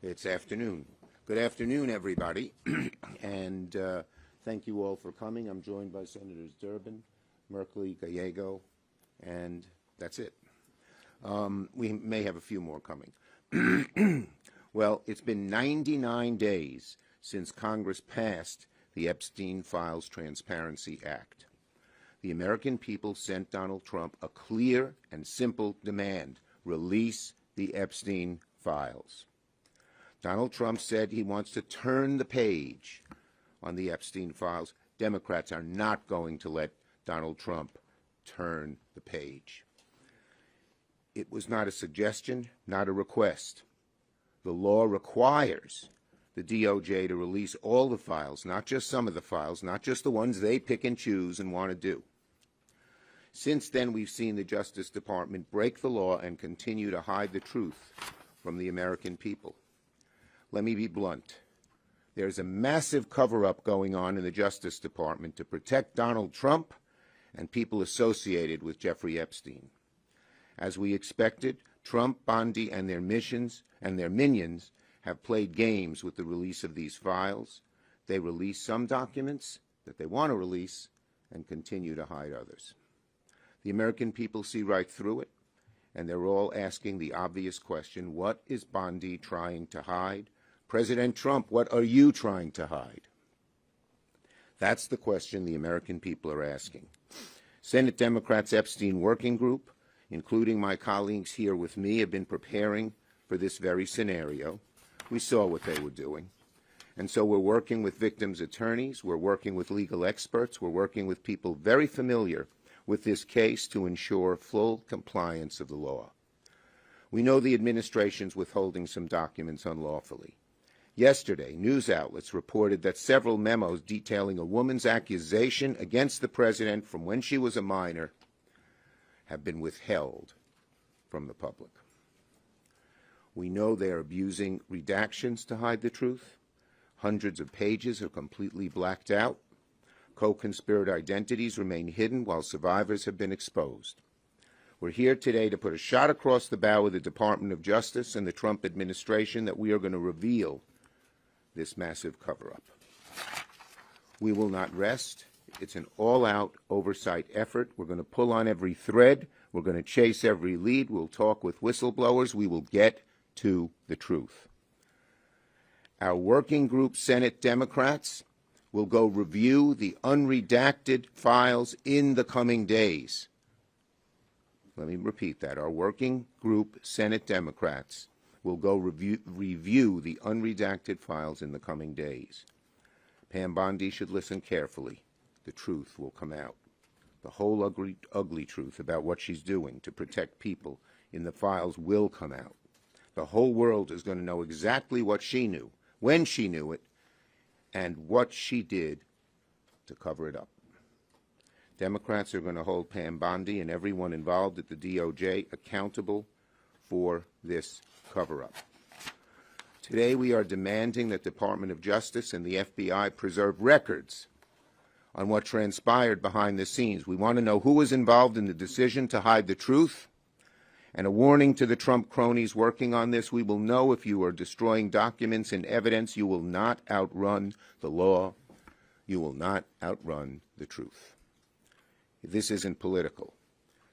It's afternoon. Good afternoon, everybody, and thank you all for coming. I'm joined by Senators Durbin, Merkley, Gallego, and that's it. We may have a few more coming. Well, it's been 99 days since Congress passed the Epstein Files Transparency Act. The American people sent Donald Trump a clear and simple demand: release the Epstein files. Donald Trump said he wants to turn the page on the Epstein files. Democrats are not going to let Donald Trump turn the page. It was not a suggestion, not a request. The law requires the DOJ to release all the files, not just some of the files, not just the ones they pick and choose and want to do. Since then, we've seen the Justice Department break the law and continue to hide the truth from the American people. Let me be blunt. There's a massive cover-up going on in the Justice Department to protect Donald Trump and people associated with Jeffrey Epstein. As we expected, Trump, Bondi, and their minions have played games with the release of these files. They release some documents that they want to release and continue to hide others. The American people see right through it, and they're all asking the obvious question: what is Bondi trying to hide? President Trump, what are you trying to hide? That's the question the American people are asking. Senate Democrats' Epstein Working Group, including my colleagues here with me, have been preparing for this very scenario. We saw what they were doing. And so we're working with victims' attorneys, we're working with legal experts, we're working with people very familiar with this case to ensure full compliance of the law. We know the administration's withholding some documents unlawfully. Yesterday, news outlets reported that several memos detailing a woman's accusation against the president from when she was a minor have been withheld from the public. We know they are abusing redactions to hide the truth. Hundreds of pages are completely blacked out. Co-conspirator identities remain hidden while survivors have been exposed. We're here today to put a shot across the bow of the Department of Justice and the Trump administration that we are going to reveal this massive cover-up. We will not rest. It's an all-out oversight effort. We're going to pull on every thread. We're going to chase every lead. We'll talk with whistleblowers. We will get to the truth. Our working group, Senate Democrats, will go review the unredacted files in the coming days. Let me repeat that. Our working group, Senate Democrats, will go review the unredacted files in the coming days. Pam Bondi should listen carefully. The truth will come out. The whole ugly truth about what she's doing to protect people in the files will come out. The whole world is going to know exactly what she knew, when she knew it, and what she did to cover it up. Democrats are going to hold Pam Bondi and everyone involved at the DOJ accountable for this cover-up. Today we are demanding that the Department of Justice and the FBI preserve records on what transpired behind the scenes. We want to know who was involved in the decision to hide the truth. And a warning to the Trump cronies working on this: we will know if you are destroying documents and evidence. You will not outrun the law. You will not outrun the truth. This isn't political.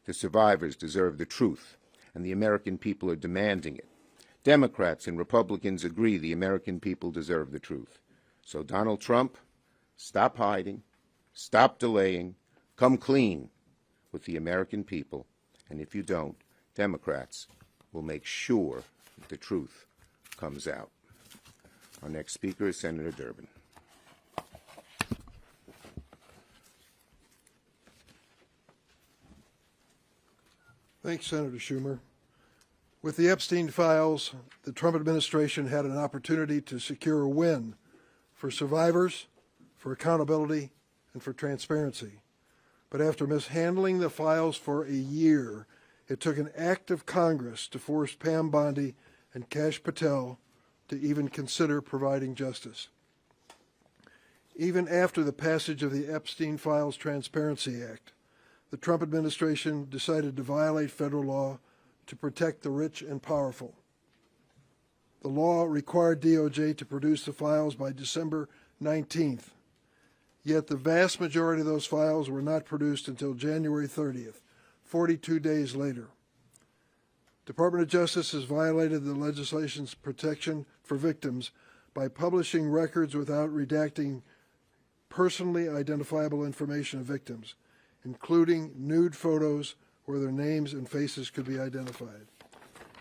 The survivors deserve the truth, and the American people are demanding it. Democrats and Republicans agree the American people deserve the truth. So Donald Trump, stop hiding, stop delaying, come clean with the American people, and if you don't, Democrats will make sure that the truth comes out. Our next speaker is Senator Durbin. Thanks, Senator Schumer. With the Epstein files, the Trump administration had an opportunity to secure a win for survivors, for accountability, and for transparency. But after mishandling the files for a year, it took an act of Congress to force Pam Bondi and Kash Patel to even consider providing justice. Even after the passage of the Epstein Files Transparency Act, the Trump administration decided to violate federal law to protect the rich and powerful. The law required DOJ to produce the files by December 19th, yet the vast majority of those files were not produced until January 30th, 42 days later. Department of Justice has violated the legislation's protection for victims by publishing records without redacting personally identifiable information of victims, including nude photos where their names and faces could be identified.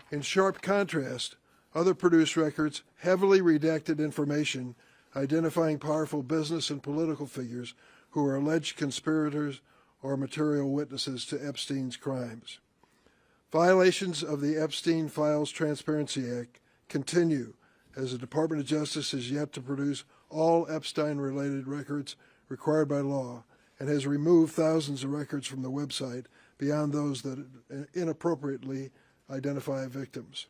In sharp contrast, other produced records heavily redacted information identifying powerful business and political figures who are alleged conspirators or material witnesses to Epstein's crimes. Violations of the Epstein Files Transparency Act continue as the Department of Justice has yet to produce all Epstein-related records required by law and has removed thousands of records from the website beyond those that inappropriately identify victims.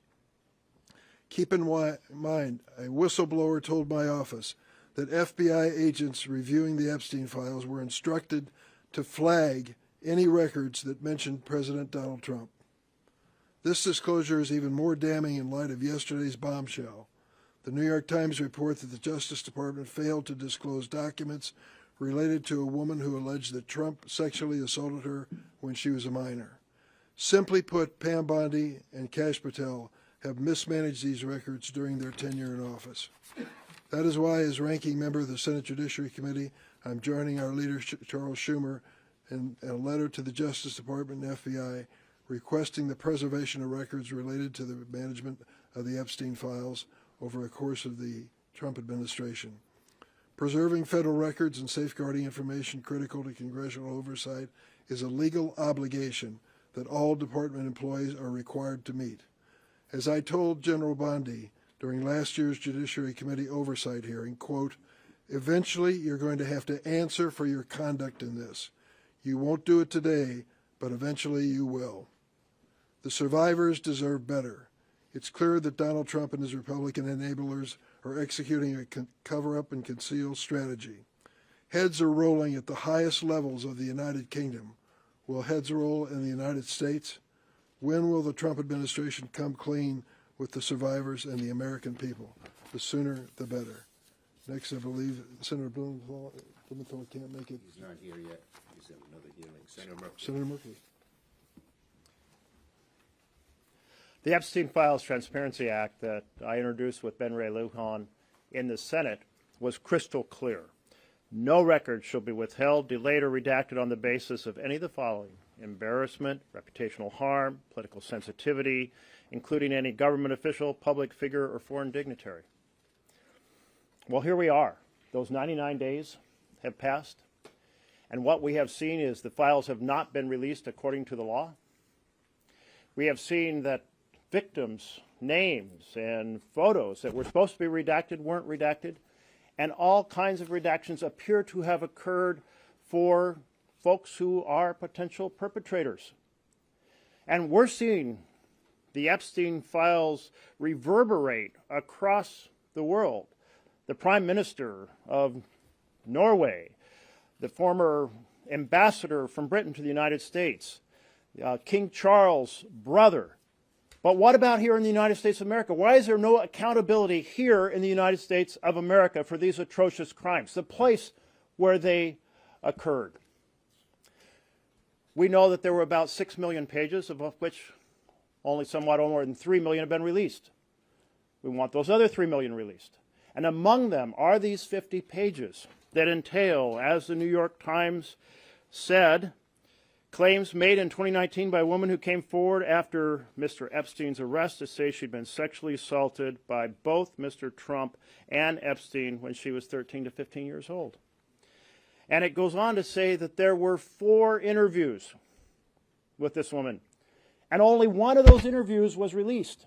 Keep in mind, a whistleblower told my office that FBI agents reviewing the Epstein files were instructed to flag any records that mentioned President Donald Trump. This disclosure is even more damning in light of yesterday's bombshell. The New York Times report that the Justice Department failed to disclose documents related to a woman who alleged that Trump sexually assaulted her when she was a minor. Simply put, Pam Bondi and Kash Patel have mismanaged these records during their tenure in office. That is why, as ranking member of the Senate Judiciary Committee, I'm joining our leader, Charles Schumer, in a letter to the Justice Department and FBI requesting the preservation of records related to the management of the Epstein files over the course of the Trump administration. Preserving federal records and safeguarding information critical to congressional oversight is a legal obligation that all department employees are required to meet. As I told General Bondi during last year's Judiciary Committee oversight hearing, quote, "Eventually you're going to have to answer for your conduct in this. You won't do it today, but eventually you will." The survivors deserve better. It's clear that Donald Trump and his Republican enablers are executing a cover-up and conceal strategy. Heads are rolling at the highest levels of the United Kingdom. Will heads roll in the United States? When will the Trump administration come clean with the survivors and the American people? The sooner, the better. Next, I believe Senator Blumenthal can't make it. He's not here yet. He's at another hearing. Senator Merkley. Senator Merkley. The Epstein Files Transparency Act that I introduced with Ben Ray Lujan in the Senate was crystal clear. No record shall be withheld, delayed, or redacted on the basis of any of the following: embarrassment, reputational harm, political sensitivity, including any government official, public figure, or foreign dignitary. Well, here we are. Those 99 days have passed, and what we have seen is the files have not been released according to the law. We have seen that victims' names and photos that were supposed to be redacted weren't redacted, and all kinds of redactions appear to have occurred for folks who are potential perpetrators. And we're seeing the Epstein files reverberate across the world. The Prime Minister of Norway, the former ambassador from Britain to the United States, King Charles' brother. But what about here in the United States of America? Why is there no accountability here in the United States of America for these atrocious crimes, the place where they occurred? We know that there were about 6 million pages, of which only somewhat more than 3 million have been released. We want those other 3 million released. And among them are these 50 pages that entail, as the New York Times said, claims made in 2019 by a woman who came forward after Mr. Epstein's arrest to say she'd been sexually assaulted by both Mr. Trump and Epstein when she was 13 to 15 years old. And it goes on to say that there were 4 interviews with this woman, and only one of those interviews was released.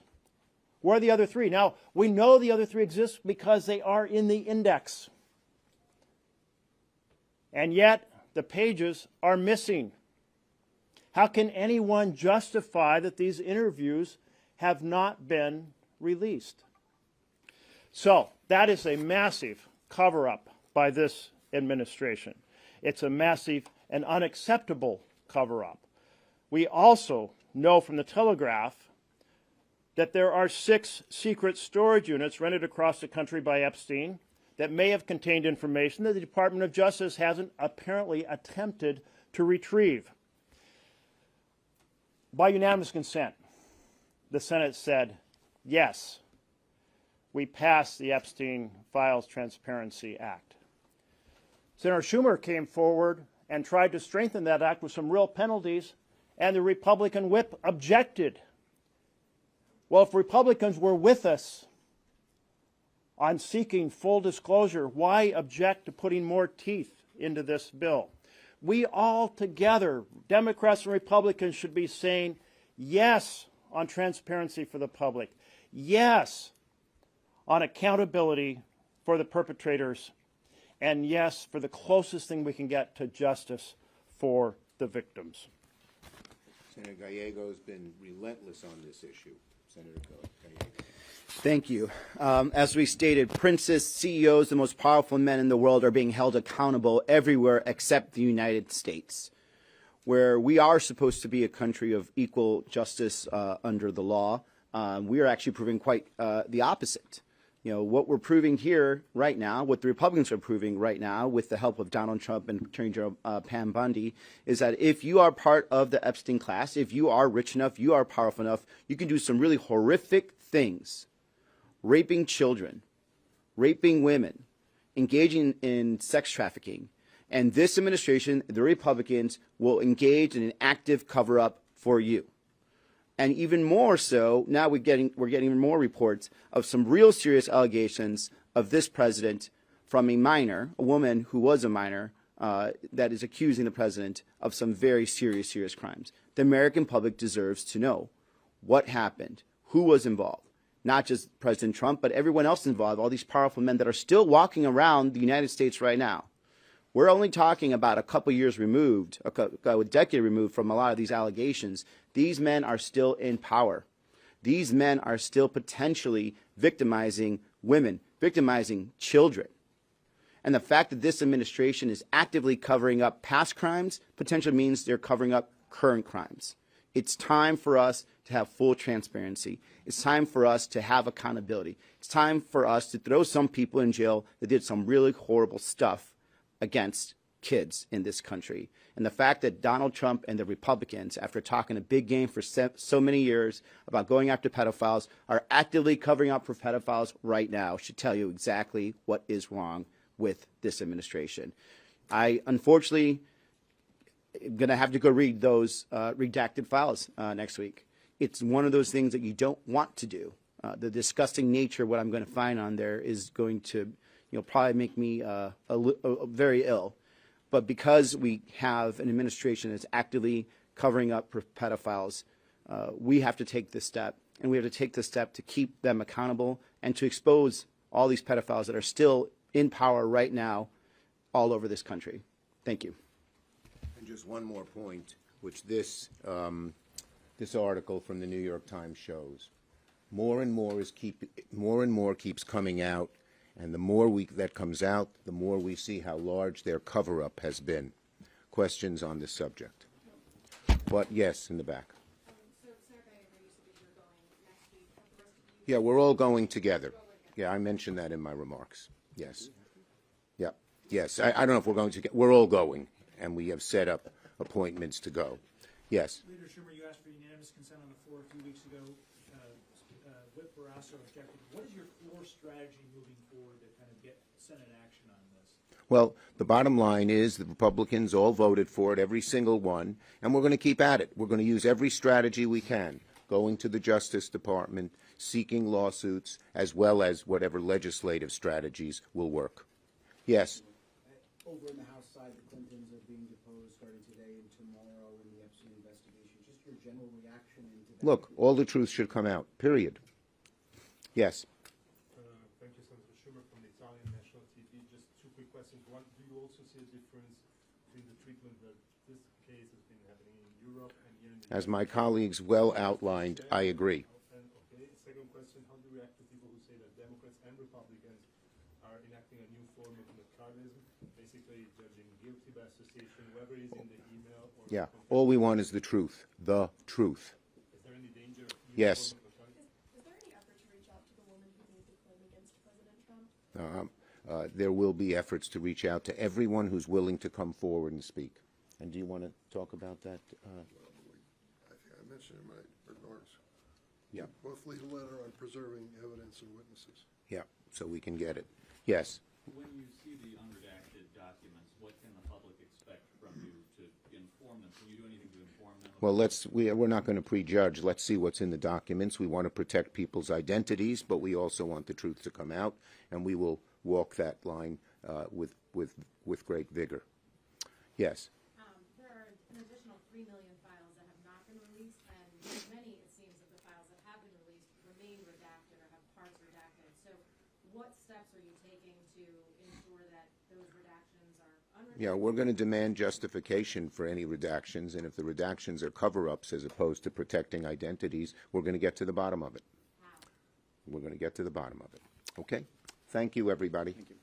Where are the other 3? Now, we know the other 3 exist because they are in the index. And yet, the pages are missing. How can anyone justify that these interviews have not been released? So, that is a massive cover-up by this administration. It's a massive and unacceptable cover-up. We also know from the Telegraph that there are 6 secret storage units rented across the country by Epstein that may have contained information that the Department of Justice hasn't apparently attempted to retrieve. By unanimous consent, the Senate said, yes, we passed the Epstein Files Transparency Act. Senator Schumer came forward and tried to strengthen that act with some real penalties, and the Republican whip objected. Well, if Republicans were with us on seeking full disclosure, why object to putting more teeth into this bill? We all together, Democrats and Republicans, should be saying yes on transparency for the public, yes on accountability for the perpetrators, and yes for the closest thing we can get to justice for the victims. Senator Gallego's been relentless on this issue. Senator Gallego. Thank you. As we stated, princes, CEOs, the most powerful men in the world are being held accountable everywhere except the United States, where we are supposed to be a country of equal justice under the law. We are actually proving quite the opposite. You know, what we're proving here right now, what the Republicans are proving right now with the help of Donald Trump and Attorney General Pam Bondi, is that if you are part of the Epstein class, if you are rich enough, you are powerful enough, you can do some really horrific things. Raping children, raping women, engaging in sex trafficking. And this administration, the Republicans, will engage in an active cover-up for you. And even more so, now we're getting more reports of some real serious allegations of this president from a minor, a woman who was a minor, that is accusing the president of some very serious crimes. The American public deserves to know what happened, who was involved. Not just President Trump, but everyone else involved, all these powerful men that are still walking around the United States right now. We're only talking about a couple years removed, a decade removed from a lot of these allegations. These men are still in power. These men are still potentially victimizing women, victimizing children. And the fact that this administration is actively covering up past crimes potentially means they're covering up current crimes. It's time for us to have full transparency. It's time for us to have accountability. It's time for us to throw some people in jail that did some really horrible stuff against kids in this country. And the fact that Donald Trump and the Republicans, after talking a big game for so many years about going after pedophiles, are actively covering up for pedophiles right now should tell you exactly what is wrong with this administration. I, unfortunately, am going to have to go read those redacted files next week. It's one of those things that you don't want to do. The disgusting nature of what I'm going to find on there is going to probably make me very ill. But because we have an administration that's actively covering up for pedophiles, we have to take this step. And we have to take this step to keep them accountable and to expose all these pedophiles that are still in power right now all over this country. Thank you. And just one more point, which this article from the New York Times shows. More and more keeps coming out. And the more that comes out, the more we see how large their cover-up has been. Questions on this subject? But yes, in the back. Yeah, we're all going together. Yeah, I mentioned that in my remarks. Yes. Yeah. Yes. I don't know if we're going to get. We're all going, and we have set up appointments to go. Yes. Leader Schumer, you asked for unanimous consent on the floor a few weeks ago. Whip Barrasso objected. What is your floor strategy moving forward to kind of get Senate action on this? Well, the bottom line is the Republicans all voted for it, every single one, and we're going to keep at it. We're going to use every strategy we can, going to the Justice Department, seeking lawsuits, as well as whatever legislative strategies will work. Yes. Over in the House side, the Clintons are being deposed starting today and tomorrow in the Epstein investigation. Just your general reaction into that? Look, all the truth should come out, period. Yes. Thank you, Senator Schumer from the Italian National TV. Just two quick questions. One, do you also see a difference between the treatment that this case has been happening in Europe and here in the As my colleagues well outlined, I agree. And, okay, second question, how do you react to people who say that Democrats and Republicans are enacting a new form of McCarthyism, basically judging guilty by association, whether it's in the email or... Yeah, all we want is the truth. The truth. Is there any danger of Yes. There will be efforts to reach out to everyone who's willing to come forward and speak. And do you want to talk about that? I think I mentioned in my remarks. Yeah. Both lead a letter on preserving evidence and witnesses. Yeah, so we can get it. Yes. When you see the unredacted documents, what can the public expect from you to inform them? Can you do anything to inform them? Well, we're not going to prejudge. Let's see what's in the documents. We want to protect people's identities, but we also want the truth to come out, and we will walk that line with great vigor. Yes. There are an additional 3 million files that have not been released, and many, it seems, of the files that have been released remain redacted or have parts redacted. So what steps are you taking to ensure that those redactions are unredacted? Yeah, we're going to demand justification for any redactions, and if the redactions are cover-ups as opposed to protecting identities, we're going to get to the bottom of it. How? We're going to get to the bottom of it. Okay? Thank you, everybody. Thank you.